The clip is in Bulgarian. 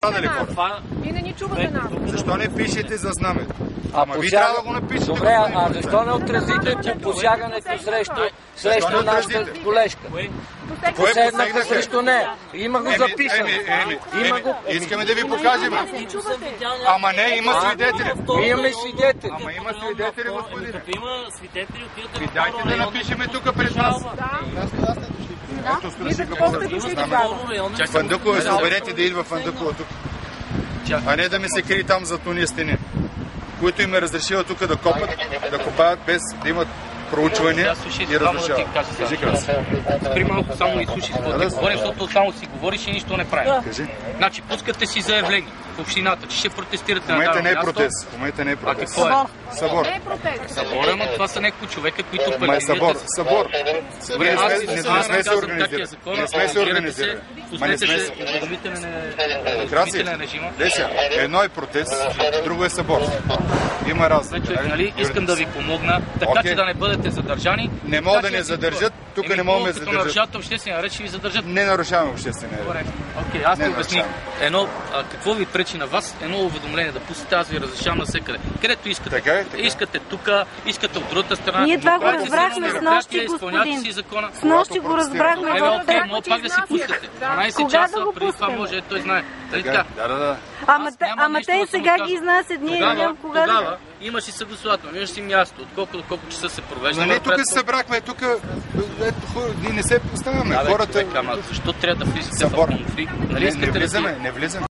останали хора. Вие не ни чувате нас. Защо не пишете за знамето? Ама вие трябва да го напишете. Добре, а защо не отразите посягането срещу нашата колежка? Поседнаха срещу нея. Има го записано. Искаме да ви покажем. Ама не, има свидетели. Имаме свидетели. Ама има свидетели, господин. Има свидетели, отивате в Дайте да напишеме тук пред нас. Ето страши Фандъкова, се оберете да идва Фандъкова тук. А не да ми се крие там зад уния стени, които им е разрешила тук да копат, да копаят без да имат проучвания и разрешават. Кажи Краси. При малко само изслушай с какво ти говорим, защото само си говориш и нищо не правим. Кажи. Значи, пускате си заявление в общината, че ще протестирате В на момента дадено не е място. протест. В момента не е протест. Какво е? Събор. Не е протест. Събор, ама това са няколко човека, които Ма е събор. Събор. Добре, Не сме се организирали. Не сме се организирали. Ма не сме се. Краси. Деся, едно е протест, друго е събор. Има разлика. Нали, искам да ви помогна, така че да не бъдете задържани. Не могат да не задържат, тук не могат да Като задържат. нарушавате обществения ред, ще ви задържат. Не нарушаваме обществения ред. Добре. Окей, аз ти обясних. Какво ви пречи на вас? Едно уведомление да пустите, аз ви разрешавам навсекъде. Където искате. Така е, така. Искате тук, искате от другата страна. Ние това го разбрахме с нощи, господин. С нощи го разбрахме в Окей, мога пак да си пускате. 12 часа преди това може, той знае. Нали така? Да. Ама те сега ги изнасят, ние не знам кога да... Тогава имаш и съгласувателно, имаш си място, колко часа се провежда. Не, тук се събрахме, тук ние не се поставяме. Хората... Ама защо трябва да влизате в конфликт? Нали искате да не влизаме.